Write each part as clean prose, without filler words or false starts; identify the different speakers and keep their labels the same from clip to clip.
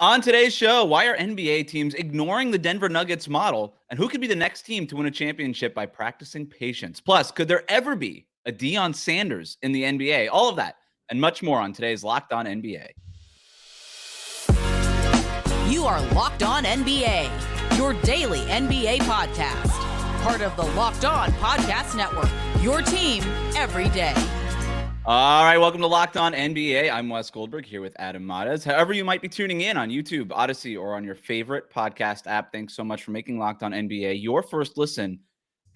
Speaker 1: On today's show, why are NBA teams ignoring the Denver Nuggets model, and who could be the next team to win a championship by practicing patience? Plus, could there ever be a Deion Sanders in the NBA? All of that and much more on today's Locked On NBA.
Speaker 2: You are Locked On NBA, your daily NBA podcast. Part of the Locked On Podcast Network, your team every day.
Speaker 1: All right, welcome to Locked On NBA. I'm Wes Goldberg here with Adam Matas. However you might be tuning in on YouTube, Odyssey, or on your favorite podcast app, thanks so much for making Locked On NBA your first listen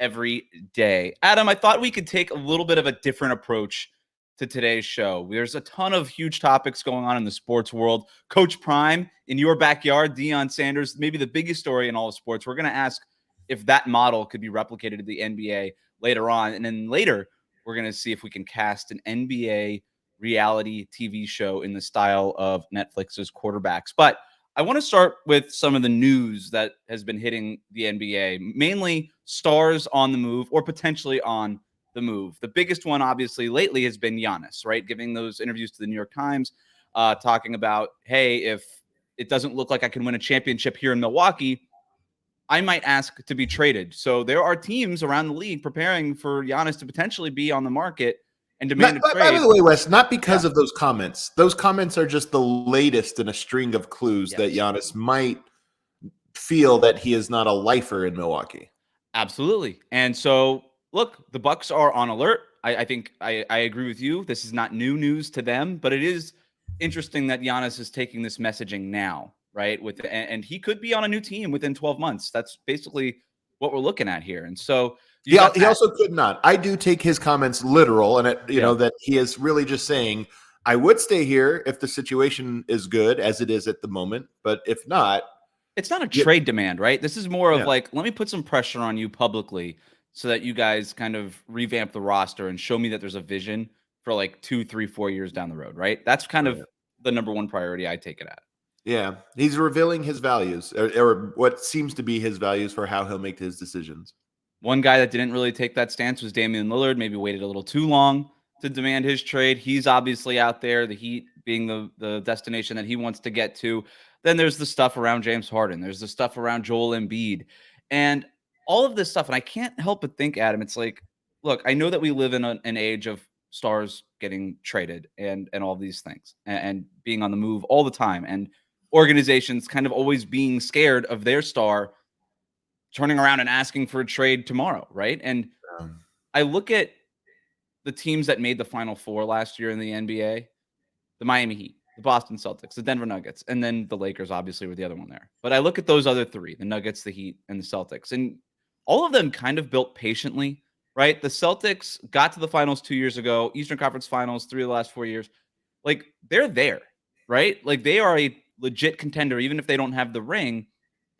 Speaker 1: every day. Adam, I thought we could take a little bit of a different approach to today's show. There's a ton of huge topics going on in the sports world. Coach Prime in your backyard, Deion Sanders, maybe the biggest story in all of sports. We're going to ask if that model could be replicated to the NBA later on. And then later, we're going to see if we can cast an NBA reality TV show in the style of Netflix's Quarterbacks. But I want to start with some of the news that has been hitting the NBA, mainly stars on the move or potentially on the move. The biggest one, obviously, lately has been Giannis, right? Giving those interviews to the New York Times, talking about, hey, if it doesn't look like I can win a championship here in Milwaukee, I might ask to be traded. So there are teams around the league preparing for Giannis to potentially be on the market and demand a trade.
Speaker 3: By the way, Wes, not because of those comments. Those comments are just the latest in a string of clues that Giannis might feel that he is not a lifer in Milwaukee.
Speaker 1: Absolutely. And so, look, the Bucks are on alert. I think I agree with you. This is not new news to them, but it is interesting that Giannis is taking this messaging now. Right. And he could be on a new team within 12 months. That's basically what we're looking at here. And so
Speaker 3: he also could not. I do take his comments literal, and you know that he is really just saying, I would stay here if the situation is good as it is at the moment. But if not,
Speaker 1: it's not a trade demand, right? This is more of like, let me put some pressure on you publicly so that you guys kind of revamp the roster and show me that there's a vision for like 2, 3, 4 years down the road. Right. That's kind of the number one priority I take it at.
Speaker 3: Yeah, he's revealing his values or what seems to be his values for how he'll make his decisions.
Speaker 1: One guy that didn't really take that stance was Damian Lillard, maybe waited a little too long to demand his trade. He's obviously out there, the Heat being the destination that he wants to get to. Then there's the stuff around James Harden. There's the stuff around Joel Embiid. And all of this stuff, and I can't help but think, Adam, it's like, look, I know that we live in an age of stars getting traded and all these things and being on the move all the time. And organizations kind of always being scared of their star turning around and asking for a trade tomorrow, right? And I look at the teams that made the Final Four last year in the NBA, the Miami Heat, the Boston Celtics, the Denver Nuggets, and then the Lakers obviously were the other one there. But I look at those other three, the Nuggets, the Heat, and the Celtics, and all of them kind of built patiently, right? The Celtics got to the finals 2 years ago, Eastern Conference Finals 3 of the last 4 years. Like, they're there, right? Like, they are a legit contender, even if they don't have the ring.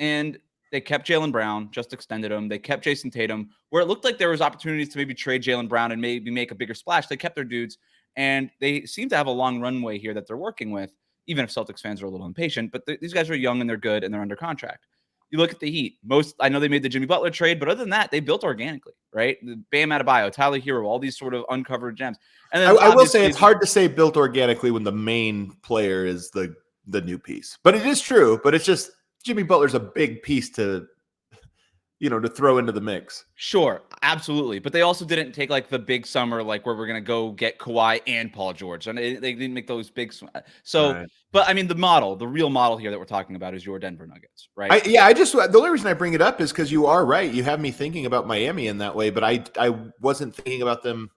Speaker 1: And they kept Jaylen Brown, just extended him. They kept Jason Tatum, where it looked like there was opportunities to maybe trade Jaylen Brown and maybe make a bigger splash. They kept their dudes, and they seem to have a long runway here that they're working with, even if Celtics fans are a little impatient. But these guys are young and they're good and they're under contract. You look at the Heat. I know they made the Jimmy Butler trade, but other than that, they built organically, right? Bam Adebayo, Tyler Hero, all these sort of uncovered gems. And then
Speaker 3: I will say it's hard to say built organically when the main player is the new piece, but it is true. But it's just Jimmy Butler's a big piece to throw into the mix.
Speaker 1: Sure, absolutely. But they also didn't take like the big summer, like where we're going to go get Kawhi and Paul George. And they didn't make those big. So, But I mean, the real model here that we're talking about is your Denver Nuggets, right?
Speaker 3: The only reason I bring it up is because you are right. You have me thinking about Miami in that way, but I wasn't thinking about them.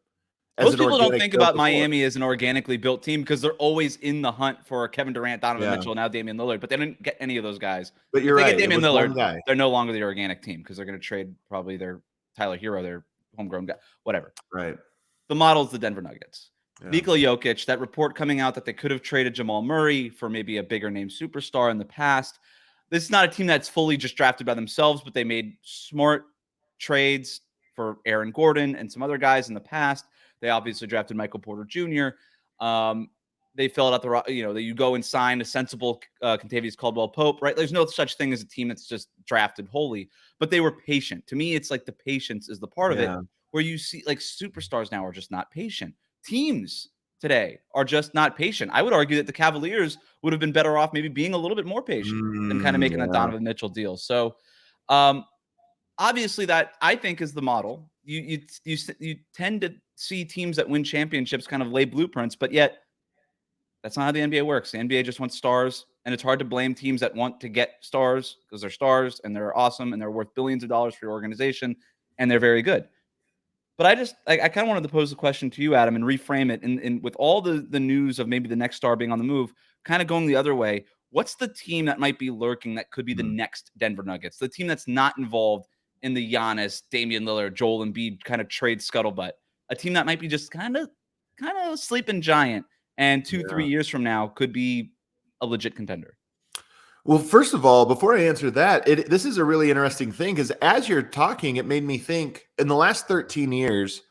Speaker 1: Most people don't think about Miami as an organically built team because they're always in the hunt for Kevin Durant, Donovan Mitchell, now Damian Lillard, but they didn't get any of those guys.
Speaker 3: But you're right.
Speaker 1: They get Damian Lillard, they're no longer the organic team because they're going to trade probably their Tyler Hero, their homegrown guy, whatever.
Speaker 3: Right.
Speaker 1: The model's the Denver Nuggets. Nikola Jokic, that report coming out that they could have traded Jamal Murray for maybe a bigger name superstar in the past. This is not a team that's fully just drafted by themselves, but they made smart trades for Aaron Gordon and some other guys in the past. They obviously drafted Michael Porter Jr. They filled out that you go and sign a sensible Kentavious Caldwell-Pope, right? There's no such thing as a team that's just drafted wholly, but they were patient. To me, it's like the patience is the part of it where you see like superstars now are just not patient. Teams today are just not patient. I would argue that the Cavaliers would have been better off maybe being a little bit more patient than kind of making that
Speaker 3: Yeah.
Speaker 1: Donovan Mitchell deal. So obviously that I think is the model. You tend to see teams that win championships kind of lay blueprints, but yet that's not how the NBA works. The NBA just wants stars, and it's hard to blame teams that want to get stars because they're stars and they're awesome and they're worth billions of dollars for your organization and they're very good. But I kind of wanted to pose the question to you, Adam, and reframe it. And with all the news of maybe the next star being on the move, kind of going the other way, what's the team that might be lurking that could be the next Denver Nuggets? The team that's not involved in the Giannis, Damian Lillard, Joel Embiid kind of trade scuttlebutt. A team that might be just kind of sleeping giant, and 2-3 years from now could be a legit contender.
Speaker 3: Well, first of all, before I answer that, this is a really interesting thing because as you're talking, it made me think in the last 13 years,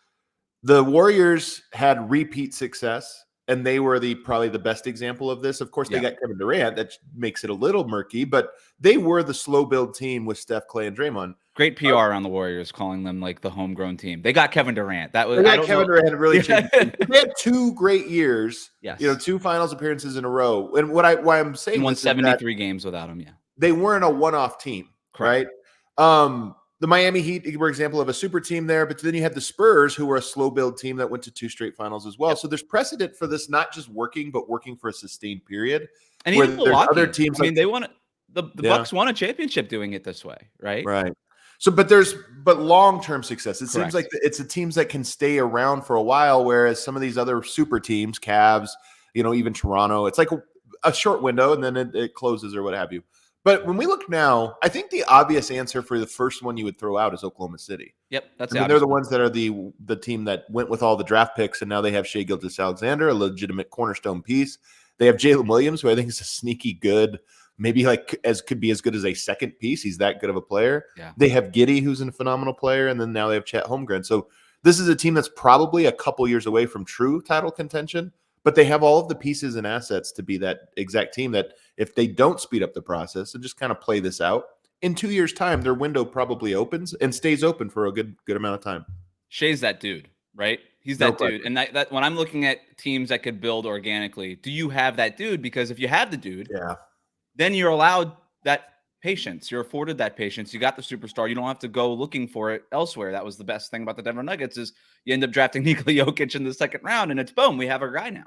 Speaker 3: the Warriors had repeat success, and they were probably the best example of this. Of course, they got Kevin Durant. That makes it a little murky, but they were the slow build team with Steph, Clay, and Draymond.
Speaker 1: Great PR on the Warriors, calling them like the homegrown team. They got Kevin Durant. That was
Speaker 3: Kevin Durant really changed. They had 2 great years.
Speaker 1: Yes.
Speaker 3: 2 finals appearances in a row. And why I'm saying
Speaker 1: won
Speaker 3: this
Speaker 1: 73 games without him. Yeah,
Speaker 3: they weren't a one-off team,
Speaker 1: correct.
Speaker 3: Right? The Miami Heat were an example of a super team there, but then you had the Spurs, who were a slow build team that went to 2 straight finals as well. Yep. So there's precedent for this not just working, but working for a sustained period.
Speaker 1: And even Milwaukee,
Speaker 3: other teams,
Speaker 1: they won it. The Bucks won a championship doing it this way, right?
Speaker 3: Right. So, but long-term success. It seems like it's the teams that can stay around for a while, whereas some of these other super teams, Cavs, even Toronto, it's like a short window and then it closes or what have you. But when we look now, I think the obvious answer for the first one you would throw out is Oklahoma City.
Speaker 1: Yep,
Speaker 3: they're the ones that are the team that went with all the draft picks, and now they have Shai Gilgeous-Alexander, a legitimate cornerstone piece. They have Jalen Williams, who I think is a sneaky good, maybe could be as good as a second piece. He's that good of a player.
Speaker 1: Yeah.
Speaker 3: They have Giddey, who's a phenomenal player, and then now they have Chet Holmgren. So this is a team that's probably a couple years away from true title contention, but they have all of the pieces and assets to be that exact team that if they don't speed up the process and just kind of play this out, in 2 years' time, their window probably opens and stays open for a good amount of time.
Speaker 1: Shai's that dude, right? He's that dude. And that when I'm looking at teams that could build organically, do you have that dude? Because if you have the dude, then you're allowed that patience. You're afforded that patience. You got the superstar. You don't have to go looking for it elsewhere. That was the best thing about the Denver Nuggets is you end up drafting Nikola Jokic in the second round, and it's boom, we have our guy now.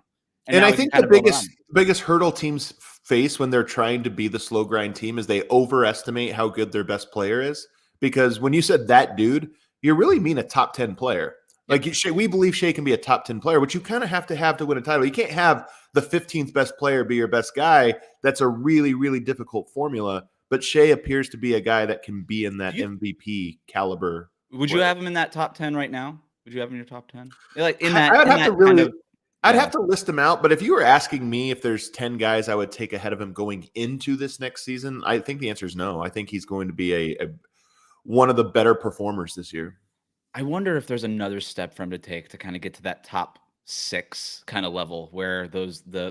Speaker 3: And I think the biggest hurdle teams face when they're trying to be the slow grind team is they overestimate how good their best player is. Because when you said that dude, you really mean a top 10 player. Like we believe Shai can be a top 10 player, which you kind of have to win a title. You can't have the 15th best player be your best guy. That's a really, really difficult formula. But Shai appears to be a guy that can be in that MVP caliber.
Speaker 1: Would you have him in that top 10 right now? Would you have him in your top 10? Like
Speaker 3: I'd have to list them out, but if you were asking me if there's 10 guys I would take ahead of him going into this next season, I think the answer is no. I think he's going to be one of the better performers this year.
Speaker 1: I wonder if there's another step for him to take to kind of get to that top 6 kind of level where the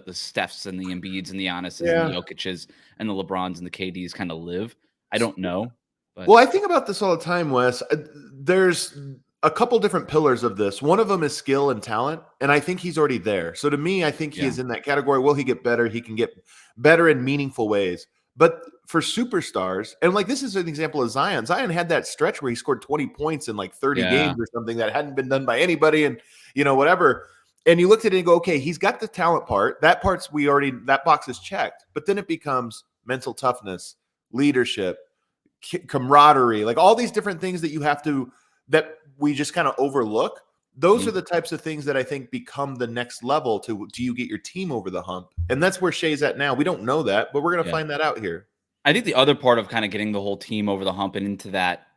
Speaker 1: Stephs and the Embiids and the Giannis's and the Jokic's and the LeBrons and the KDs kind of live. I don't know. But.
Speaker 3: Well, I think about this all the time, Wes. There's a couple different pillars of this. One of them is skill and talent, and I think he's already there. So to me, I think he is in that category. Will he get better? He can get better in meaningful ways. But for superstars, and like this is an example of Zion. Zion had that stretch where he scored 20 points in like 30 games or something that hadn't been done by anybody, and whatever. And you looked at it and go, okay, he's got the talent part. That box is checked. But then it becomes mental toughness, leadership, camaraderie, like all these different things that we just kind of overlook. Those are the types of things that I think become the next level to do you get your team over the hump? And that's where Shai's at now. We don't know that, but we're going to find that out here.
Speaker 1: I think the other part of kind of getting the whole team over the hump and into that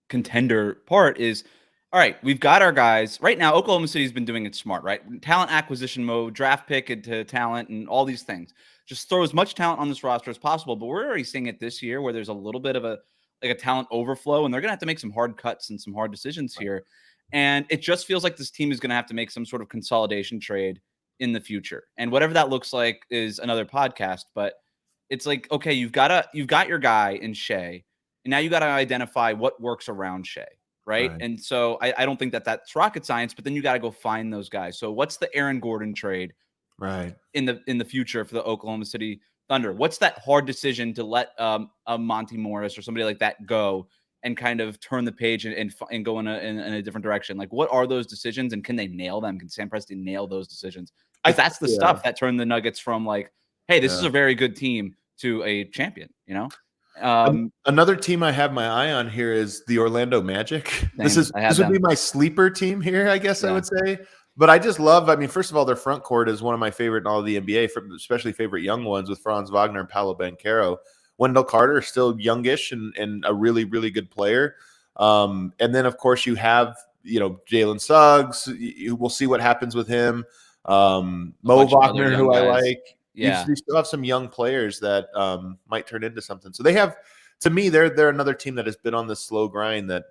Speaker 1: contender part is, all right, we've got our guys. Right now, Oklahoma City's been doing it smart, right? Talent acquisition mode, draft pick into talent and all these things. Just throw as much talent on this roster as possible. But we're already seeing it this year where there's a little bit of a talent overflow, and they're going to have to make some hard cuts and some hard decisions here. And it just feels like this team is going to have to make some sort of consolidation trade in the future. And whatever that looks like is another podcast, but it's like, okay, you've got your guy in Shai, and now you got to identify what works around Shai, right? And so I don't think that's rocket science, but then you got to go find those guys. So what's the Aaron Gordon trade in the future for the Oklahoma City Thunder? What's that hard decision to let a Monty Morris or somebody like that go and kind of turn the page and go in a different direction? Like, what are those decisions, and can they nail them? Can Sam Presti nail those decisions? Because that's the stuff that turned the Nuggets from like, hey, this is a very good team to a champion, you know?
Speaker 3: Another team I have my eye on here is the Orlando Magic. This would be my sleeper team here, I guess I would say. But I just love, I mean, first of all, their front court is one of my favorite in all of the NBA, especially favorite young ones with Franz Wagner and Paolo Banchero. Wendell Carter is still youngish and a really, really good player. And then, of course, you have, Jalen Suggs. We'll see what happens with him. Mo Wagner, who I like. Yeah. You still have some young players that might turn into something. So they have, to me, they're another team that has been on this slow grind that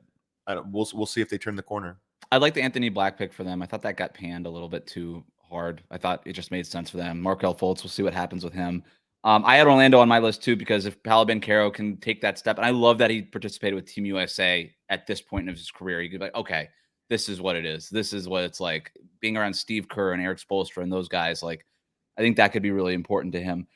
Speaker 3: we'll see if they turn the corner.
Speaker 1: I like the Anthony Black pick for them. I thought that got panned a little bit too hard. I thought it just made sense for them. Markelle Fultz, we'll see what happens with him. I had Orlando on my list too, because if Paolo Banchero can take that step, and I love that he participated with Team USA at this point of his career. He could be like, okay, this is what it is. This is what it's like being around Steve Kerr and Eric Spoelstra and those guys. Like, I think that could be really important to him.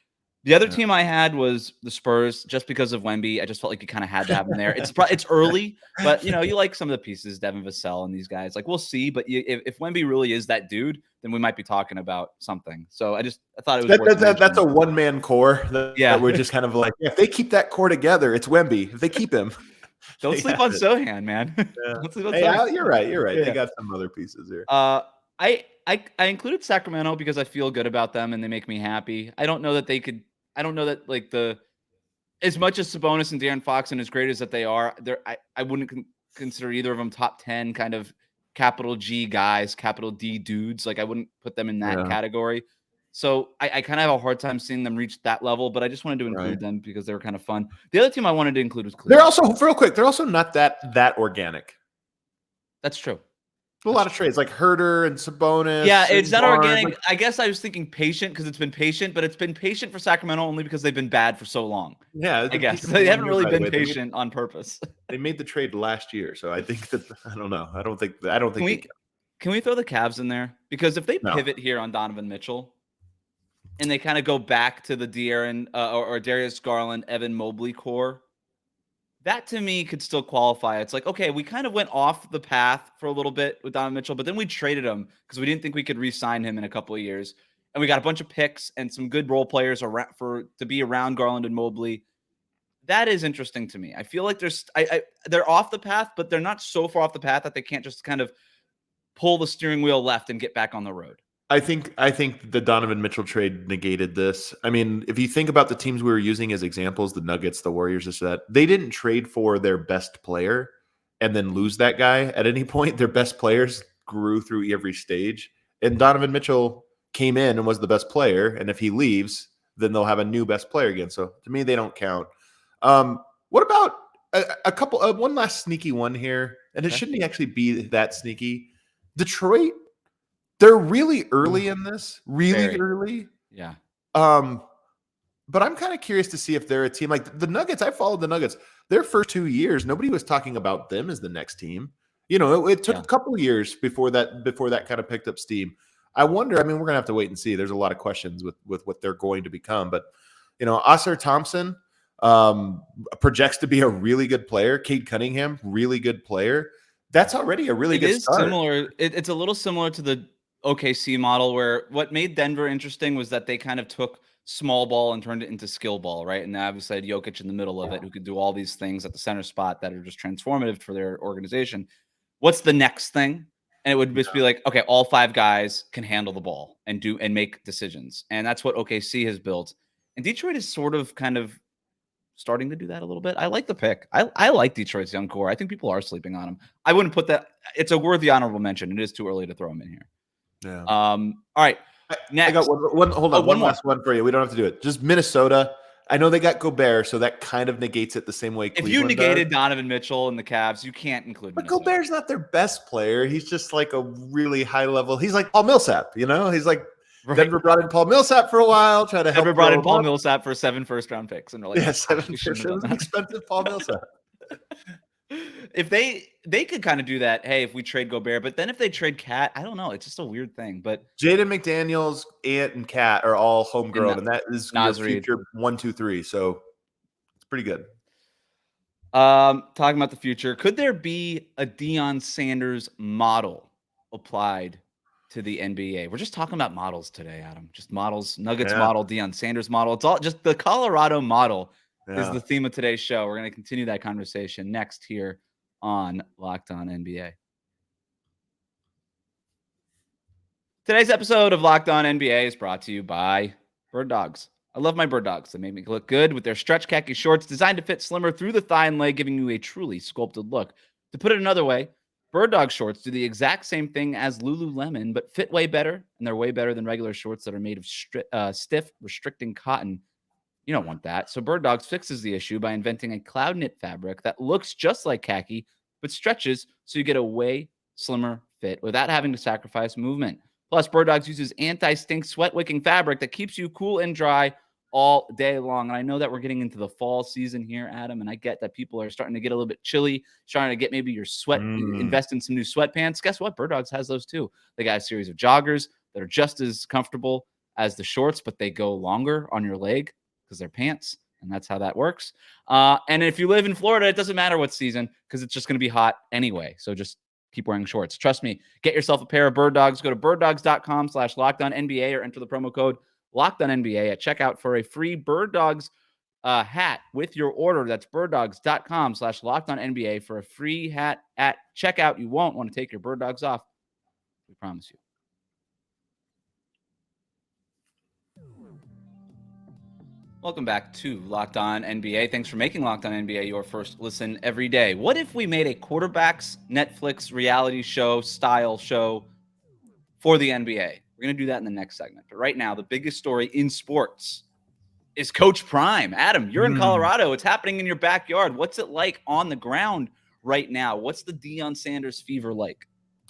Speaker 1: The other team I had was the Spurs, just because of Wemby. I just felt like you kind of had to have him there. It's early, but you like some of the pieces, Devin Vassell and these guys. Like, we'll see. But if Wemby really is that dude, then we might be talking about something. So I thought it was
Speaker 3: that's a one-man core. That we're just kind of like, if they keep that core together, it's Wemby. If they keep him,
Speaker 1: don't sleep on Sohan, man.
Speaker 3: Don't sleep on Sohan. You're right. Yeah. They got some other pieces here.
Speaker 1: I included Sacramento because I feel good about them and they make me happy. I don't know that like as much as Sabonis and De'Aaron Fox and as great as that they are, I wouldn't consider either of them top 10 kind of capital G guys, capital D dudes. Like, I wouldn't put them in that category. So I kind of have a hard time seeing them reach that level, but I just wanted to include them because they were kind of fun. The other team I wanted to include was Cleveland.
Speaker 3: They're also, real quick, they're also not that organic.
Speaker 1: That's true.
Speaker 3: A lot of trades like Herter and Sabonis.
Speaker 1: Yeah, it's not organic. I guess I was thinking patient because it's been patient, but it's been patient for Sacramento only because they've been bad for so long.
Speaker 3: Yeah,
Speaker 1: I guess they haven't really been patient on purpose.
Speaker 3: They made the trade last year, so I think that I don't know. I don't think.
Speaker 1: Can we throw the Cavs in there? Because if they pivot here on Donovan Mitchell, and they kind of go back to the De'Aaron or Darius Garland, Evan Mobley core. That to me could still qualify. It's like, okay, we kind of went off the path for a little bit with Donovan Mitchell, but then we traded him because we didn't think we could re-sign him in a couple of years. And we got a bunch of picks and some good role players to be around Garland and Mobley. That is interesting to me. I feel like they're off the path, but they're not so far off the path that they can't just kind of pull the steering wheel left and get back on the road.
Speaker 3: I think the Donovan Mitchell trade negated this. I mean, if you think about the teams we were using as examples, the Nuggets, the Warriors, they didn't trade for their best player and then lose that guy at any point. Their best players grew through every stage. And Donovan Mitchell came in and was the best player. And if he leaves, then they'll have a new best player again. So to me, they don't count. What about a couple of one last sneaky one here? And it shouldn't actually be that sneaky. Detroit. They're really early in this, really early.
Speaker 1: Yeah.
Speaker 3: But I'm kind of curious to see if they're a team like the Nuggets. I followed the Nuggets. Their first 2 years, nobody was talking about them as the next team. It took a couple of years before that kind of picked up steam. I wonder. I mean, we're gonna have to wait and see. There's a lot of questions with what they're going to become. But Ausar Thompson projects to be a really good player. Cade Cunningham, really good player. That's already a really good start.
Speaker 1: Similar. It's a little similar to the OKC model, where what made Denver interesting was that they kind of took small ball and turned it into skill ball, right? And obviously had Jokic in the middle of it, who could do all these things at the center spot that are just transformative for their organization. What's the next thing? And it would just be like, okay, all 5 guys can handle the ball and make decisions. And that's what OKC has built. And Detroit is sort of kind of starting to do that a little bit. I like the pick. I like Detroit's young core. I think people are sleeping on him. I wouldn't put that. It's a worthy honorable mention. It is too early to throw him in here.
Speaker 3: Yeah.
Speaker 1: All right. Next.
Speaker 3: I got one. Hold on. One last one for you. We don't have to do it. Just Minnesota. I know they got Gobert, so that kind of negates it the same way Cleveland
Speaker 1: if you negated Donovan Mitchell and the Cavs, you can't include
Speaker 3: Minnesota. But Gobert's not their best player. He's just like a really high level. He's like Paul Millsap, He's like Denver brought in Paul Millsap for a while, trying to help.
Speaker 1: Denver brought in Paul Millsap for 7 first-round picks. And we're like,
Speaker 3: 7 first-round expensive Paul Millsap.
Speaker 1: If they could kind of do that, hey, if we trade Gobert, but then if they trade Cat, I don't know. It's just a weird thing. But
Speaker 3: Jaden McDaniels, Ant, and Cat are all homegrown, and that is your
Speaker 1: Naz Reid.
Speaker 3: future 1, 2, 3. So it's pretty good.
Speaker 1: Talking about the future, could there be a Deion Sanders model applied to the NBA? We're just talking about models today, Adam. Just models. Nuggets model, Deion Sanders model. It's all just the Colorado model is the theme of today's show. We're going to continue that conversation next here on Locked On NBA. Today's episode of Locked On NBA is brought to you by Bird Dogs. I love my Bird Dogs. They make me look good with their stretch khaki shorts designed to fit slimmer through the thigh and leg, giving you a truly sculpted look. To put it another way, Bird Dog shorts do the exact same thing as Lululemon, but fit way better, and they're way better than regular shorts that are made of stiff, restricting cotton. You don't want that. So Bird Dogs fixes the issue by inventing a cloud knit fabric that looks just like khaki, but stretches so you get a way slimmer fit without having to sacrifice movement. Plus, Bird Dogs uses anti-stink, sweat-wicking fabric that keeps you cool and dry all day long. And I know that we're getting into the fall season here, Adam, and I get that people are starting to get a little bit chilly, starting to get maybe your sweat, invest in some new sweatpants. Guess what? Bird Dogs has those too. They got a series of joggers that are just as comfortable as the shorts, but they go longer on your leg because they're pants, and that's how that works. And if you live in Florida, it doesn't matter what season because it's just going to be hot anyway. So just keep wearing shorts. Trust me. Get yourself a pair of Bird Dogs. Go to birddogs.com/LockedOnNBA or enter the promo code LockedOnNBA at checkout for a free Bird Dogs hat with your order. That's birddogs.com/LockedOnNBA for a free hat at checkout. You won't want to take your Bird Dogs off. We promise you. Welcome back to Locked On NBA. Thanks for making Locked On NBA your first listen every day. What if we made a quarterbacks Netflix reality show style show for the NBA? We're going to do that in the next segment. But right now, the biggest story in sports is Coach Prime. Adam, you're in Colorado. It's happening in your backyard. What's it like on the ground right now? What's the Deion Sanders fever like?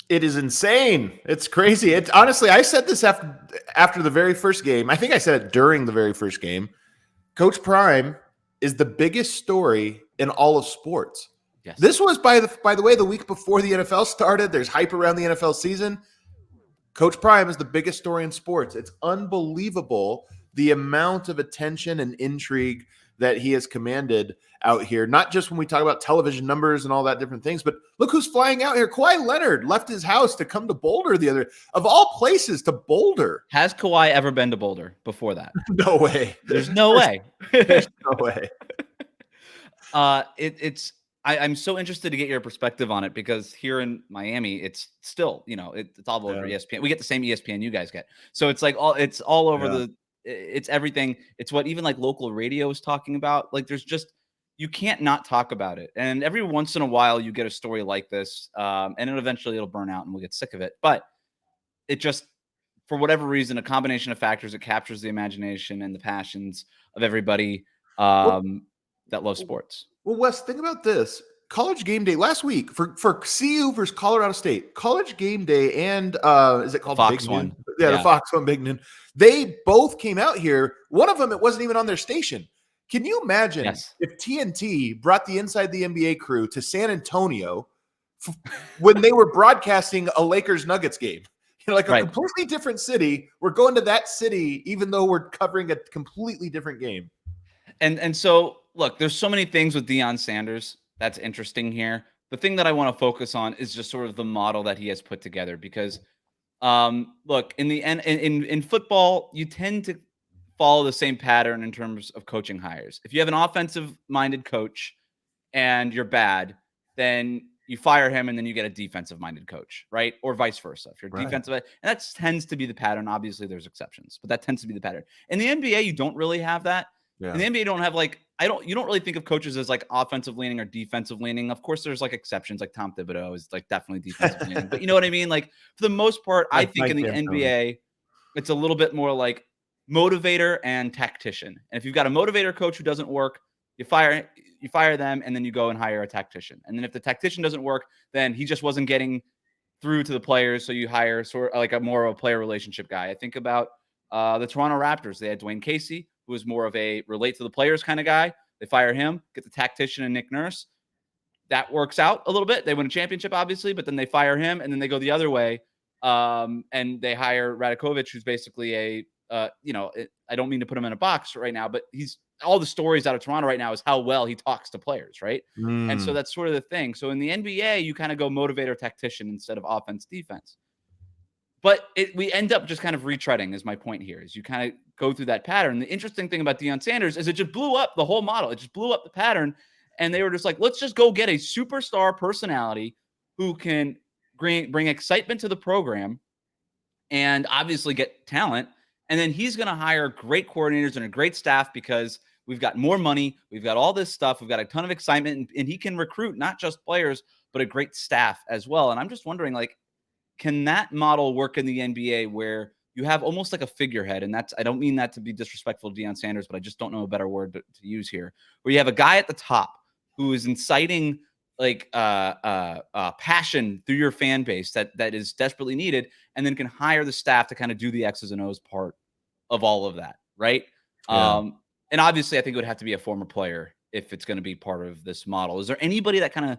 Speaker 3: It is insane. It's crazy. Honestly, I said this after the very first game. I think I said it during the very first game. Coach Prime is the biggest story in all of sports.
Speaker 1: Yes.
Speaker 3: This was, by the way, the week before the NFL started. There's hype around the NFL season. Coach Prime is the biggest story in sports. It's unbelievable the amount of attention and intrigue that he has commanded out here, not just when we talk about television numbers and all that different things, but look who's flying out here. Kawhi Leonard left his house to come to Boulder of all places, to Boulder.
Speaker 1: Has Kawhi ever been to Boulder before that?
Speaker 3: No way.
Speaker 1: There's no way.
Speaker 3: There's no way.
Speaker 1: I'm so interested to get your perspective on it because here in Miami, it's still, it's all over ESPN. We get the same ESPN you guys get. So it's like it's all over it's everything. It's what even like local radio is talking about. Like you can't not talk about it. And every once in a while you get a story like this and then eventually it'll burn out and we'll get sick of it. But it just, for whatever reason, a combination of factors, it captures the imagination and the passions of everybody that loves sports.
Speaker 3: Well, Wes, think about this. College game day last week for CU versus Colorado State. College game day and is it called
Speaker 1: Fox
Speaker 3: Big
Speaker 1: One?
Speaker 3: Noon? Yeah, the Fox One Big Noon. They both came out here. One of them, it wasn't even on their station. Can you imagine if TNT brought the Inside the NBA crew to San Antonio when they were broadcasting a Lakers Nuggets game? Like a completely different city. We're going to that city, even though we're covering a completely different game.
Speaker 1: And so, look, there's so many things with Deion Sanders that's interesting here. The thing that I want to focus on is just sort of the model that he has put together because, look, in the end, in football, you tend to follow the same pattern in terms of coaching hires. If you have an offensive-minded coach and you're bad, then you fire him and then you get a defensive-minded coach, right? Or vice versa. If you're defensive, and that tends to be the pattern. Obviously, there's exceptions, but that tends to be the pattern. In the NBA, you don't really have that. In the NBA, you don't have you don't really think of coaches as like offensive leaning or defensive leaning. Of course, there's like exceptions, like Tom Thibodeau is like definitely defensive leaning, but you know what I mean? Like for the most part, I think in the NBA, it's a little bit more like motivator and tactician. And if you've got a motivator coach who doesn't work, you fire them and then you go and hire a tactician. And then if the tactician doesn't work, then he just wasn't getting through to the players. So you hire sort of like a more of a player relationship guy. I think about the Toronto Raptors. They had Dwayne Casey, who was more of a relate to the players kind of guy. They fire him, get the tactician and Nick Nurse. that works out a little bit. They win a championship, obviously, but then they fire him, and then they go the other way, and they hire Radakovich, who's basically I don't mean to put him in a box right now, but he's all the stories out of Toronto right now is how well he talks to players, right? And so that's sort of the thing. So in the NBA, you kind of go motivator tactician instead of offense defense. But we end up just kind of retreading, is my point here, is you kind of go through that pattern. The interesting thing about Deion Sanders is it just blew up the whole model. It just blew up the pattern. And they were just like, let's just go get a superstar personality who can bring excitement to the program and obviously get talent. And then he's going to hire great coordinators and a great staff because we've got more money. We've got all this stuff. We've got a ton of excitement. And he can recruit not just players, but a great staff as well. And I'm just wondering, like, can that model work in the NBA where you have almost like a figurehead? And I don't mean that to be disrespectful to Deion Sanders, but I just don't know a better word to use here, where you have a guy at the top who is inciting like passion through your fan base that is desperately needed, and then can hire the staff to kind of do the X's and O's part of all of that, right?
Speaker 3: Yeah.
Speaker 1: And obviously, I think it would have to be a former player if it's going to be part of this model. Is there anybody that kind of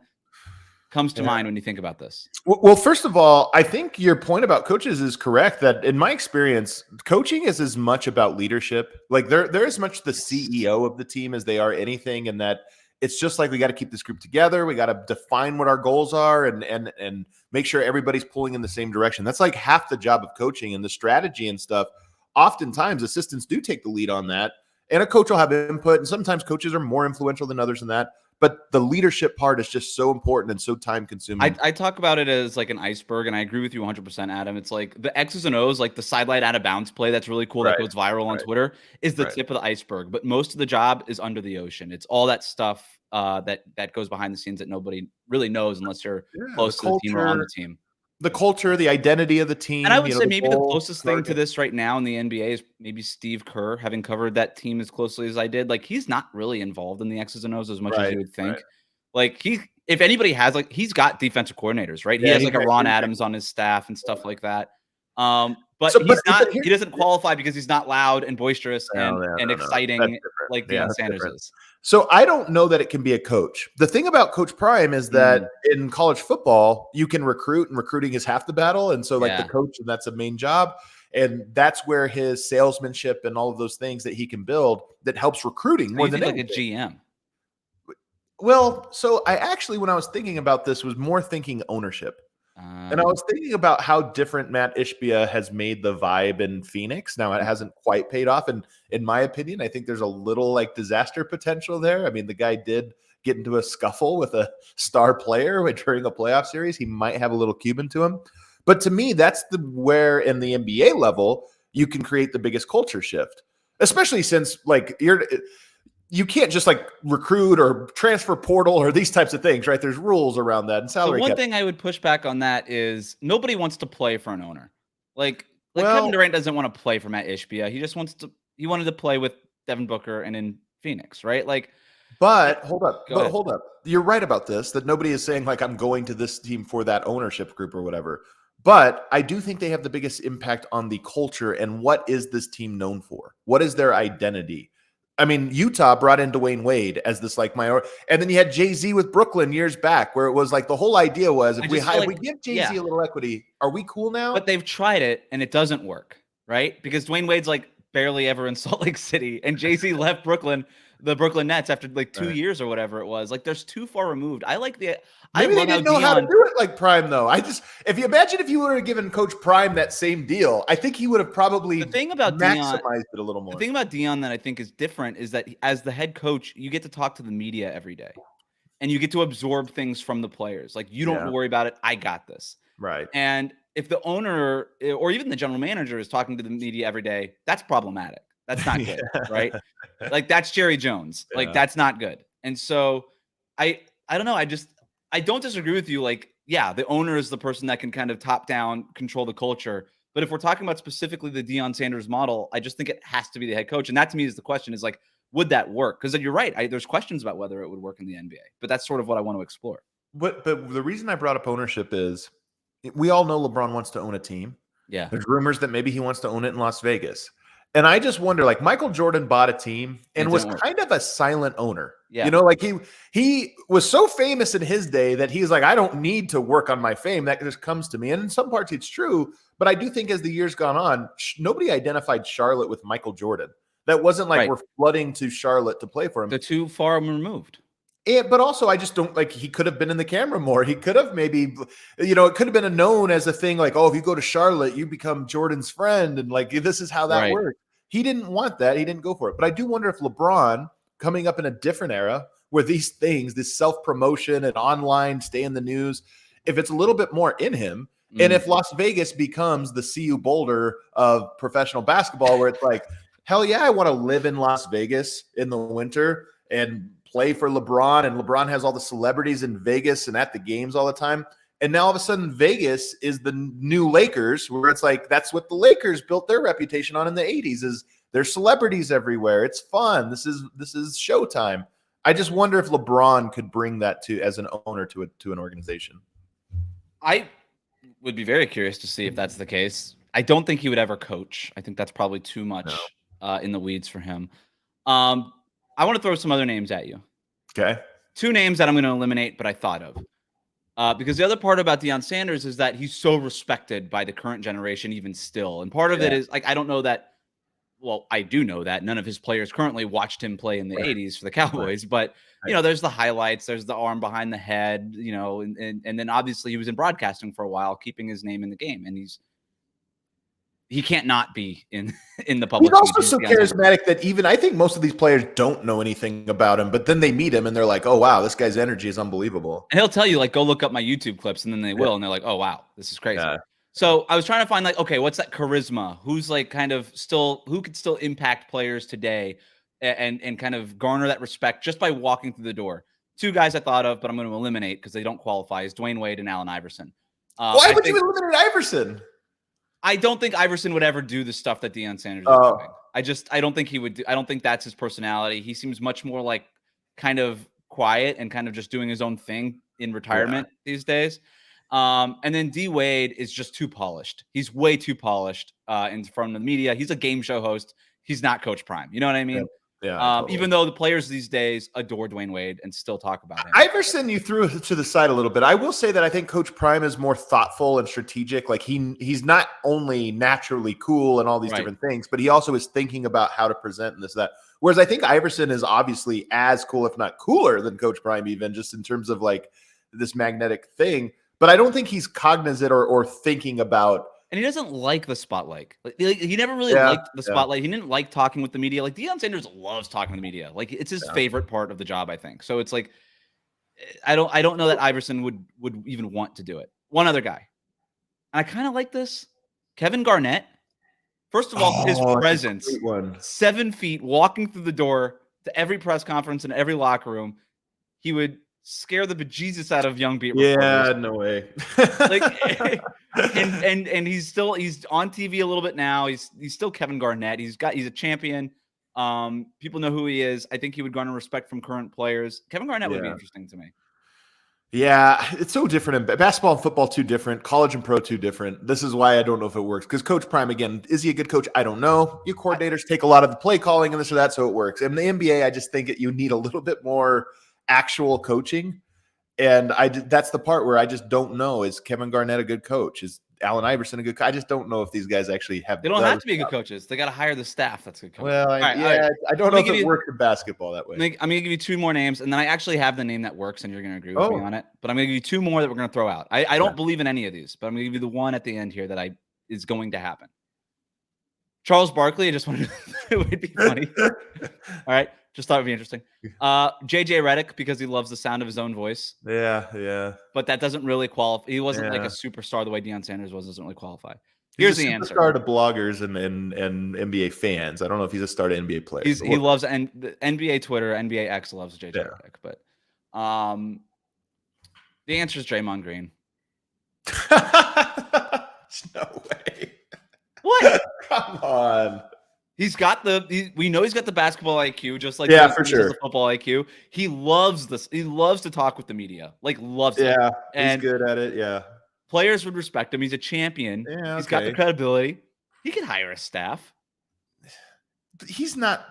Speaker 1: comes to mind when you think about this?
Speaker 3: Well, first of all, I think your point about coaches is correct. That in my experience, coaching is as much about leadership. Like they're as much the CEO of the team as they are anything. And that it's just like, we got to keep this group together. We got to define what our goals are and make sure everybody's pulling in the same direction. That's like half the job of coaching, and the strategy and stuff. Oftentimes assistants do take the lead on that, and a coach will have input. And sometimes coaches are more influential than others in that. But the leadership part is just so important and so time consuming.
Speaker 1: I talk about it as like an iceberg, and I agree with you 100%, Adam. It's like the X's and O's, like the sideline out of bounds play that's really cool, that goes viral on Twitter, is the tip of the iceberg. But most of the job is under the ocean. It's all that stuff that goes behind the scenes that nobody really knows unless you're close to the team or on the team.
Speaker 3: The culture, the identity of the team.
Speaker 1: And I would say maybe the closest thing to this right now in the NBA is maybe Steve Kerr, having covered that team as closely as I did. Like, he's not really involved in the X's and O's as much as you would think. Like, if anybody has, like, he's got defensive coordinators, right? He has like a Ron Adams on his staff and stuff like that. But he doesn't qualify because he's not loud and boisterous and exciting like Deion Sanders is.
Speaker 3: So I don't know that it can be a coach. The thing about Coach Prime is that in college football, you can recruit, and recruiting is half the battle. And so like the coach, and that's a main job. And that's where his salesmanship and all of those things that he can build that helps recruiting more than
Speaker 1: like a GM.
Speaker 3: Well, so I actually, when I was thinking about this, was more thinking ownership. And I was thinking about how different Matt Ishbia has made the vibe in Phoenix. Now, it hasn't quite paid off. And in my opinion, I think there's a little like disaster potential there. I mean, the guy did get into a scuffle with a star player during a playoff series. He might have a little Cuban to him. But to me, that's where in the NBA level, you can create the biggest culture shift, especially since like you can't just like recruit or transfer portal or these types of things, right? There's rules around that and salary.
Speaker 1: The one thing I would push back on that is nobody wants to play for an owner. Like Kevin Durant doesn't want to play for Matt Ishbia. He just he wanted to play with Devin Booker and in Phoenix, right? Like,
Speaker 3: but hold up. You're right about this, that nobody is saying like, I'm going to this team for that ownership group or whatever. But I do think they have the biggest impact on the culture and what is this team known for? What is their identity? I mean, Utah brought in Dwayne Wade as this like and then you had Jay-Z with Brooklyn years back, where it was like the whole idea was if we give Jay-Z a little equity, are we cool now?
Speaker 1: But they've tried it and it doesn't work, right? Because Dwayne Wade's like barely ever in Salt Lake City, and Jay-Z left the Brooklyn Nets after like 2 years or whatever it was. Like, there's too far removed. I like the.
Speaker 3: Maybe they didn't know how to do it like Prime, though. If you would have given Coach Prime that same deal, I think he would have probably maximized it a little more.
Speaker 1: The thing about Deion that I think is different is that as the head coach, you get to talk to the media every day, and you get to absorb things from the players. Like, you don't worry about it. I got this.
Speaker 3: Right.
Speaker 1: And if the owner or even the general manager is talking to the media every day, that's problematic. That's not good, right? Like, that's Jerry Jones. Like, that's not good. And so I don't know. I don't disagree with you. Like, yeah, the owner is the person that can kind of top down control the culture. But if we're talking about specifically the Deion Sanders model, I just think it has to be the head coach. And that to me is the question, is like, would that work? Because you're right. There's questions about whether it would work in the NBA, but that's sort of what I want to explore.
Speaker 3: But the reason I brought up ownership is we all know LeBron wants to own a team.
Speaker 1: Yeah.
Speaker 3: There's rumors that maybe he wants to own it in Las Vegas. And I just wonder, like Michael Jordan bought a team and was kind of a silent owner.
Speaker 1: Yeah.
Speaker 3: You know, like he was so famous in his day that he's like, I don't need to work on my fame. That just comes to me. And in some parts it's true. But I do think as the years gone on, nobody identified Charlotte with Michael Jordan. That wasn't like we're flooding to Charlotte to play for him.
Speaker 1: They're too far removed.
Speaker 3: But also, I just don't like he could have been in the camera more. He could have maybe, you know, it could have been known as a thing like, oh, if you go to Charlotte, you become Jordan's friend. And like, this is how that works. He didn't want that. He didn't go for it. But I do wonder if LeBron coming up in a different era where these things, this self-promotion and online stay in the news, if it's a little bit more in him, and if Las Vegas becomes the CU Boulder of professional basketball, where it's like, hell yeah, I want to live in Las Vegas in the winter and play for LeBron, and LeBron has all the celebrities in Vegas and at the games all the time. And now all of a sudden Vegas is the new Lakers, where it's like, that's what the Lakers built their reputation on in the 80s is there's celebrities everywhere. It's fun. This is showtime. I just wonder if LeBron could bring that to as an owner to an organization. I
Speaker 1: would be very curious to see if that's the case. I don't think he would ever coach. I think that's probably too much in the weeds for him. I want to throw some other names at you.
Speaker 3: Okay.
Speaker 1: 2 names that I'm going to eliminate, but I thought of. Because the other part about Deion Sanders is that he's so respected by the current generation, even still. And part of it is like, I don't know that. Well, I do know that none of his players currently watched him play in the 80s for the Cowboys, but you know, there's the highlights, there's the arm behind the head, you know, and then obviously he was in broadcasting for a while, keeping his name in the game, and he can't not be in the public.
Speaker 3: He's also so charismatic that even I think most of these players don't know anything about him, but then they meet him and they're like, oh wow, this guy's energy is unbelievable.
Speaker 1: And he'll tell you like, go look up my YouTube clips, and then they will, and they're like, oh wow, this is crazy. So I was trying to find like, okay, what's that charisma? Who's like kind of who could still impact players today and kind of garner that respect just by walking through the door? 2 guys I thought of, but I'm going to eliminate because they don't qualify, is Dwayne Wade and Allen Iverson.
Speaker 3: Why would you eliminate Iverson?
Speaker 1: I don't think Iverson would ever do the stuff that Deion Sanders is doing. I don't think he would do. I don't think that's his personality. He seems much more like kind of quiet and kind of just doing his own thing in retirement these days. And then D Wade is just too polished. He's way too polished in front of the media. He's a game show host. He's not Coach Prime. You know what I mean?
Speaker 3: Yeah.
Speaker 1: Totally. Even though the players these days adore Dwayne Wade and still talk about him.
Speaker 3: Iverson, you threw to the side a little bit. I will say that I think Coach Prime is more thoughtful and strategic. Like he's not only naturally cool and all these different things, but he also is thinking about how to present and this, that. Whereas I think Iverson is obviously as cool, if not cooler than Coach Prime, even just in terms of like this magnetic thing. But I don't think he's cognizant or thinking about.
Speaker 1: And he doesn't like the spotlight. Like, he never really liked the spotlight. He didn't like talking with the media. Like Deion Sanders loves talking to the media. Like it's his favorite part of the job, I think. So it's like, I don't know that Iverson would even want to do it. One other guy, and I kind of like this, Kevin Garnett. First of all, his presence, 7 feet, walking through the door to every press conference and every locker room, he would scare the bejesus out of young beat reporters.
Speaker 3: Yeah, no way.
Speaker 1: Like, and he's on TV a little bit now. He's still Kevin Garnett. He's a champion. People know who he is. I think he would garner respect from current players. Kevin Garnett would be interesting to me.
Speaker 3: Yeah, it's so different. In basketball and football, too different. College and pro, too different. This is why I don't know if it works. Because Coach Prime, again, is he a good coach? I don't know. You coordinators take a lot of the play calling and this or that, so it works. And the NBA, I just think you need a little bit more actual coaching. And that's the part where I just don't know. Is Kevin Garnett a good coach? Is Allen Iverson a good coach? I just don't know if these guys actually have.
Speaker 1: They don't have to be good coaches. They got to hire the staff. That's good coaching.
Speaker 3: Well, I don't know if it works in basketball that way.
Speaker 1: I'm going to give you 2 more names, and then I actually have the name that works, and you're going to agree with me on it. But I'm going to give you 2 more that we're going to throw out. I don't believe in any of these, but I'm going to give you the one at the end here that is going to happen. Charles Barkley. I just wanted it would be funny. All right. Just thought it'd be interesting. JJ Redick, because he loves the sound of his own voice.
Speaker 3: Yeah.
Speaker 1: But that doesn't really qualify. He wasn't like a superstar the way Deion Sanders was. Doesn't really qualify. Here's the answer.
Speaker 3: Star to bloggers and NBA fans. I don't know if he's a star to NBA players.
Speaker 1: He loves the NBA Twitter. NBA X loves JJ Redick. But the answer is Draymond Green.
Speaker 3: No way.
Speaker 1: What?
Speaker 3: Come on.
Speaker 1: We know he's got the basketball IQ, just like
Speaker 3: for sure.
Speaker 1: The football IQ. He loves this. He loves to talk with the media. Like loves it.
Speaker 3: Yeah,
Speaker 1: and
Speaker 3: he's good at it. Yeah.
Speaker 1: Players would respect him. He's a champion.
Speaker 3: Yeah,
Speaker 1: He's got the credibility. He can hire a staff.
Speaker 3: he's not.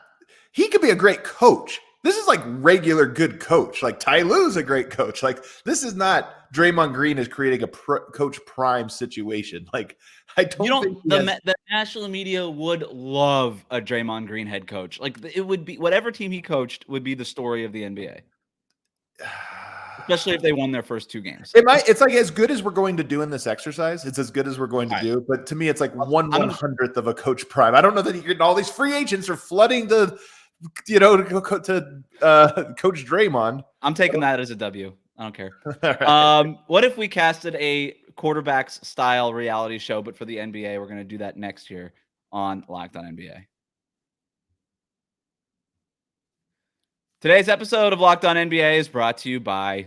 Speaker 3: He could be a great coach. This is like regular good coach. Like Ty Lue's a great coach. Like this is not Draymond Green is creating a coach prime situation. Like I don't think
Speaker 1: the national media would love a Draymond Green head coach. Like it would be whatever team he coached would be the story of the NBA. Especially if they won their first 2 games.
Speaker 3: It's like as good as we're going to do in this exercise. It's as good as we're going to do. But to me, it's like 1/100th of a coach prime. I don't know that you can. All these free agents are flooding to Coach Draymond.
Speaker 1: I'm taking that as a W. I don't care.
Speaker 3: Right.
Speaker 1: What if we casted a quarterbacks style reality show, but for the NBA? We're going to do that next year on Locked On NBA. Today's episode of Locked On NBA is brought to you by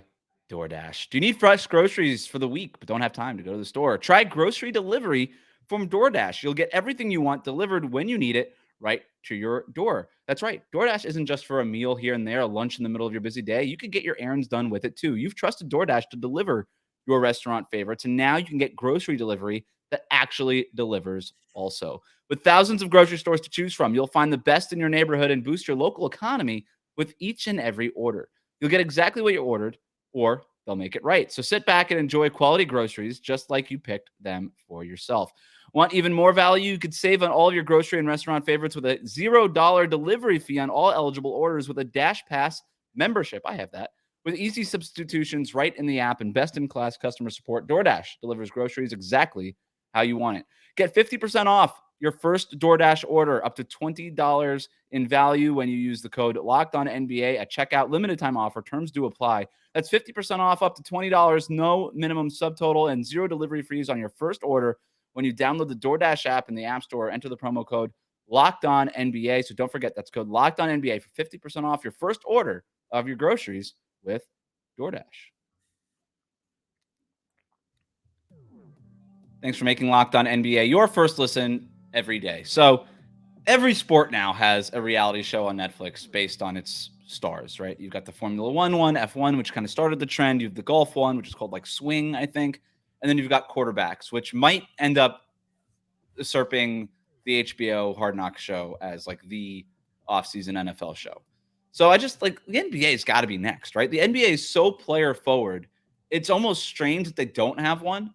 Speaker 1: DoorDash. Do you need fresh groceries for the week but don't have time to go to the store? Try grocery delivery from DoorDash. You'll get everything you want delivered when you need it right to your door. That's right. DoorDash isn't just for a meal here and there, a lunch in the middle of your busy day. You could get your errands done with it too. You've trusted DoorDash to deliver your restaurant favorites, and now you can get grocery delivery that actually delivers also. With thousands of grocery stores to choose from, you'll find the best in your neighborhood and boost your local economy with each and every order. You'll get exactly what you ordered, or they'll make it right. So sit back and enjoy quality groceries just like you picked them for yourself. Want even more value? You could save on all of your grocery and restaurant favorites with a $0 delivery fee on all eligible orders with a Dash Pass membership. I have that. With easy substitutions right in the app and best-in-class customer support, DoorDash delivers groceries exactly how you want it. Get 50% off your first DoorDash order, up to $20 in value when you use the code LOCKEDONNBA at checkout. Limited time offer. Terms do apply. That's 50% off, up to $20, no minimum subtotal, and 0 delivery fees on your first order when you download the DoorDash app in the App Store. Enter the promo code LOCKEDONNBA. So don't forget, that's code LOCKEDONNBA for 50% off your first order of your groceries with DoorDash. Thanks for making Locked On NBA your first listen every day. So every sport now has a reality show on Netflix based on its stars, right? You've got the Formula One, F1, which kind of started the trend. You have the golf one, which is called like Swing, I think. And then you've got quarterbacks, which might end up usurping the HBO Hard Knocks show as like the offseason NFL show. So I just like the NBA has got to be next, right? The NBA is so player forward. It's almost strange that they don't have one,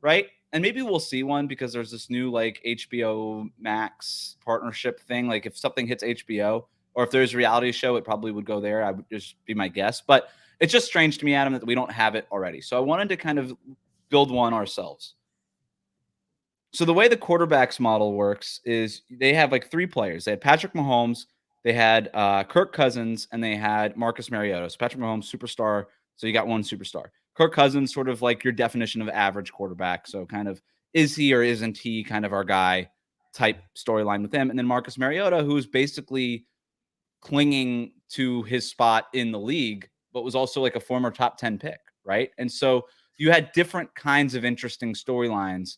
Speaker 1: right? And maybe we'll see one because there's this new like HBO Max partnership thing. Like if something hits HBO or if there's a reality show, it probably would go there. I would just be my guess. But it's just strange to me, Adam, that we don't have it already. So I wanted to kind of build one ourselves. So the way the quarterbacks model works is they have like 3 players. They had Patrick Mahomes, they had Kirk Cousins, and they had Marcus Mariota. So Patrick Mahomes, superstar. So you got one superstar. Kirk Cousins, sort of like your definition of average quarterback. So kind of is he or isn't he kind of our guy type storyline with him. And then Marcus Mariota, who's basically clinging to his spot in the league, but was also like a former top 10 pick, right? And so you had different kinds of interesting storylines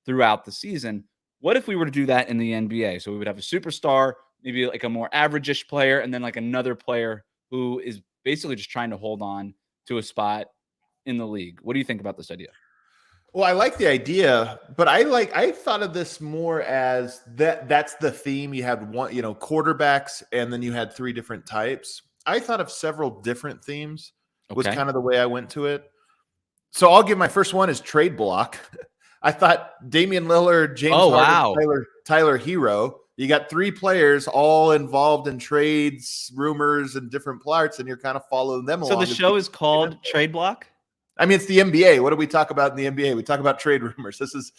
Speaker 1: throughout the season. What if we were to do that in the NBA? So we would have a superstar, maybe like a more average-ish player, and then like another player who is basically just trying to hold on to a spot in the league. What do you think about this idea?
Speaker 3: Well, I like the idea, but I thought of this more as that's the theme. You had one, quarterbacks, and then you had 3 different types. I thought of several different themes was kind of the way I went to it. So I'll give my first one is trade block. I thought Damian Lillard, James Harden, Tyler Hero. You got 3 players all involved in trades, rumors, and different parts, and you're kind of following them along.
Speaker 1: So the show is called Trade Block?
Speaker 3: I mean, it's the NBA. What do we talk about in the NBA? We talk about trade rumors. This is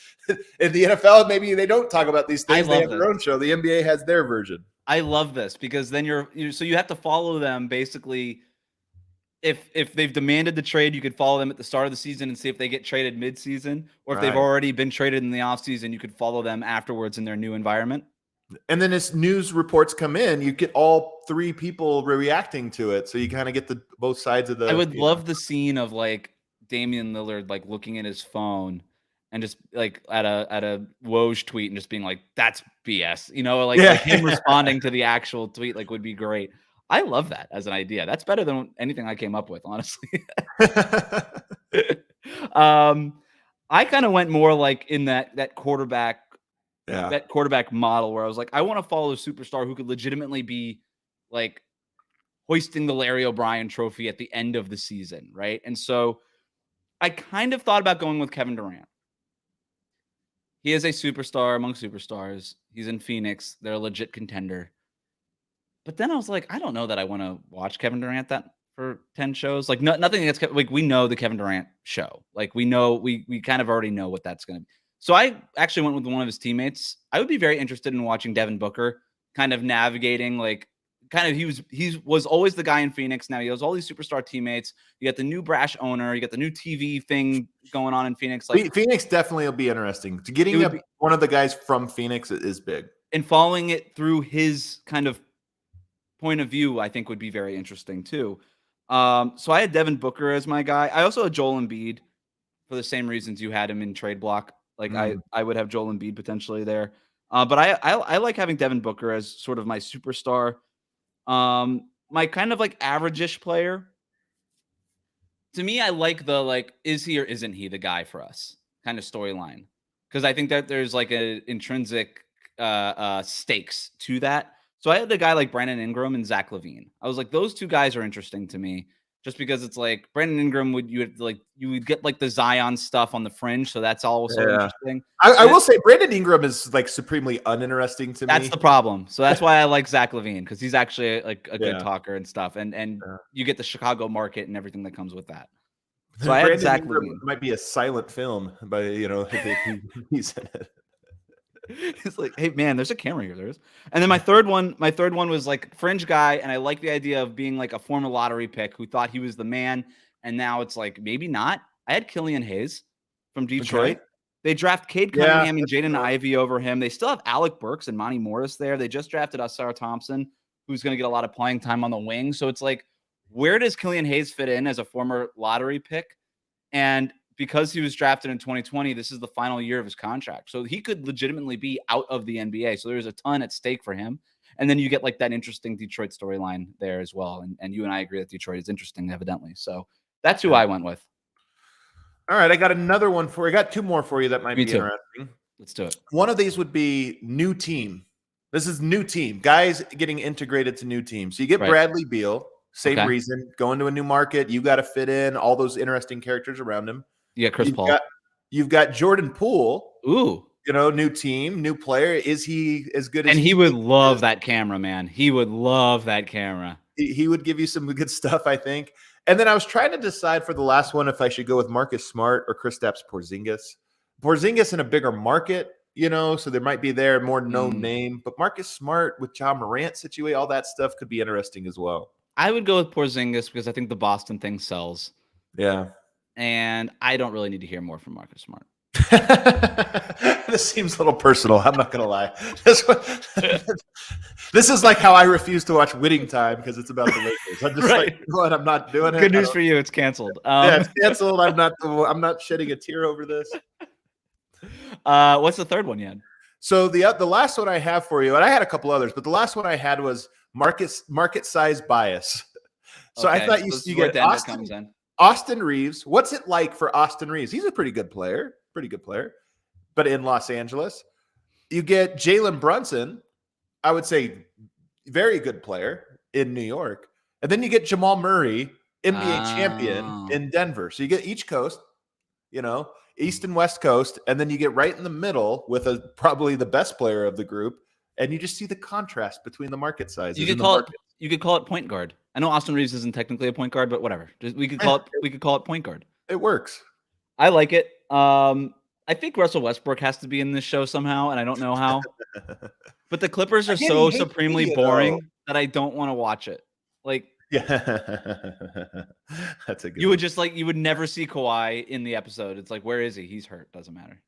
Speaker 3: in the NFL. Maybe they don't talk about these things. They have their own show. The NBA has their version.
Speaker 1: I love this because then so you have to follow them basically. If they've demanded the trade, you could follow them at the start of the season and see if they get traded mid-season, or if they've already been traded in the offseason, you could follow them afterwards in their new environment.
Speaker 3: And then as news reports come in, you get all 3 people reacting to it, so you kind of get both sides of the.
Speaker 1: I would love the scene of like Damian Lillard like looking at his phone and just like at a Woj tweet and just being like, "That's BS," like him responding to the actual tweet like would be great. I love that as an idea. That's better than anything I came up with, honestly. I kind of went more like in that quarterback that quarterback model where I was like, I want to follow a superstar who could legitimately be like hoisting the Larry O'Brien trophy at the end of the season, right? And so I kind of thought about going with Kevin Durant. He is a superstar among superstars. He's in Phoenix. They're a legit contender. But then I was like, I don't know that I want to watch Kevin Durant that for 10 shows. Like nothing against like we know the Kevin Durant show. Like we know we kind of already know what that's going to be. So I actually went with one of his teammates. I would be very interested in watching Devin Booker kind of navigating like he was always the guy in Phoenix. Now he has all these superstar teammates. You got the new brash owner. You got the new TV thing going on in Phoenix. Like
Speaker 3: Phoenix definitely will be interesting. Getting one of the guys from Phoenix is big.
Speaker 1: And following it through his kind of point of view, I think would be very interesting too. So I had Devin Booker as my guy. I also had Joel Embiid for the same reasons you had him in trade block. Like I would have Joel Embiid potentially there. But I like having Devin Booker as sort of my superstar. My kind of like average-ish player. To me, I like the is he or isn't he the guy for us kind of storyline. Because I think that there's like an intrinsic stakes to that. So I had the guy like Brandon Ingram and Zach LaVine. I was like, those two guys are interesting to me, just because it's like Brandon Ingram you would get like the Zion stuff on the fringe, so that's also interesting.
Speaker 3: I will say Brandon Ingram is like supremely uninteresting to me.
Speaker 1: That's the problem. So that's why I like Zach LaVine, because he's actually like a good talker and stuff, and you get the Chicago market and everything that comes with that. So I had Zach LaVine.
Speaker 3: Might be a silent film, but he's in it.
Speaker 1: It's like, hey man, there's a camera here. There is. And then my third one was like fringe guy, and I like the idea of being like a former lottery pick who thought he was the man, and now it's like maybe not. I had Killian Hayes from Detroit. Okay. They draft Cade Cunningham and Jaden Ivey over him. They still have Alec Burks and Monty Morris there. They just drafted Asar Thompson, who's going to get a lot of playing time on the wing. So it's like, where does Killian Hayes fit in as a former lottery pick? And because he was drafted in 2020, this is the final year of his contract. So he could legitimately be out of the NBA. So there's a ton at stake for him. And then you get like that interesting Detroit storyline there as well. And you and I agree that Detroit is interesting, evidently. So that's who I went with.
Speaker 3: All right. I got another one for you. I got two more for you that might be interesting.
Speaker 1: Let's do it.
Speaker 3: One of these would be new team. This is new team. Guys getting integrated to new teams. So you get Bradley Beal. Same reason. Going to a new market. You got to fit in all those interesting characters around him.
Speaker 1: Yeah, Chris Paul.
Speaker 3: You've got Jordan Poole.
Speaker 1: Ooh.
Speaker 3: New team, new player. Is he as good as
Speaker 1: he would love that camera, man. He would love that camera.
Speaker 3: He would give you some good stuff, I think. And then I was trying to decide for the last one if I should go with Marcus Smart or Kristaps Porzingis. Porzingis in a bigger market, so there might be more known name. But Marcus Smart with John Morant situation, all that stuff could be interesting as well.
Speaker 1: I would go with Porzingis because I think the Boston thing sells.
Speaker 3: Yeah.
Speaker 1: And I don't really need to hear more from Marcus Smart.
Speaker 3: This seems a little personal. I'm not going to lie. This is like how I refuse to watch Winning Time because it's about the Lakers. I'm just like, what? I'm not doing it.
Speaker 1: Good news for you. It's canceled.
Speaker 3: It's canceled. I'm not shedding a tear over this.
Speaker 1: What's the third one you had?
Speaker 3: So the last one I have for you, and I had a couple others, but the last one I had was market size bias. So I thought you get Austin Reeves. What's it like for Austin Reeves? He's a pretty good player, but in Los Angeles. You get Jalen Brunson, I would say very good player in New York. And then you get Jamal Murray, NBA champion in Denver. So you get each coast, East and West Coast, and then you get right in the middle with probably the best player of the group, and you just see the contrast between the market sizes.
Speaker 1: You could call it point guard. I know Austin Reeves isn't technically a point guard, but whatever. We could call it point guard.
Speaker 3: It works.
Speaker 1: I like it. I think Russell Westbrook has to be in this show somehow, and I don't know how. But the Clippers are so supremely boring that I don't want to watch it. Like,
Speaker 3: that's a good.
Speaker 1: You would just you would never see Kawhi in the episode. It's like, where is he? He's hurt. Doesn't matter.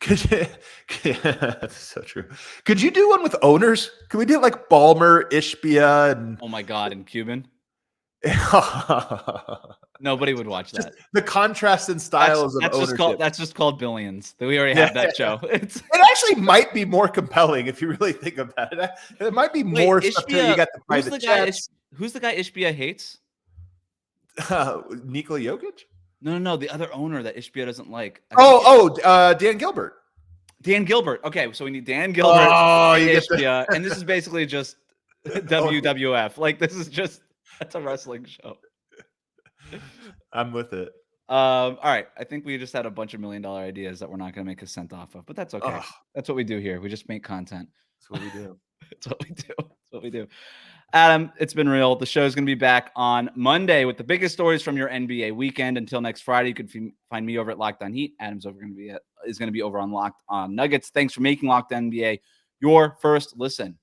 Speaker 3: That's so true. Could you do one with owners? Could we do like Ballmer, Ishbia, and
Speaker 1: oh my god, and Cuban? Nobody would watch that.
Speaker 3: The contrast in styles of ownership.
Speaker 1: That's just called Billions. We already have that show.
Speaker 3: It actually might be more compelling if you really think about it. It might be more stuff too. You got the private jets.
Speaker 1: Who's the guy Ishbia hates?
Speaker 3: Nikola Jokic?
Speaker 1: No. The other owner that Ishbia doesn't like.
Speaker 3: Dan Gilbert.
Speaker 1: Dan Gilbert. Okay, so we need Dan Gilbert.
Speaker 3: Oh,
Speaker 1: and
Speaker 3: you get
Speaker 1: Ishbia, and this is basically just WWF. Like this is just that's a wrestling show.
Speaker 3: I'm with it.
Speaker 1: All right. I think we just had a bunch of $1 million ideas that we're not going to make a cent off of, but that's okay.
Speaker 3: Ugh.
Speaker 1: That's what we do here. We just make content.
Speaker 3: That's what we do.
Speaker 1: That's what we do. That's what we do. Adam, it's been real. The show is going to be back on Monday with the biggest stories from your NBA weekend. Until next Friday, you can find me over at Locked On Heat. Adam's is going to be over on Locked On Nuggets. Thanks for making Locked On NBA your first listen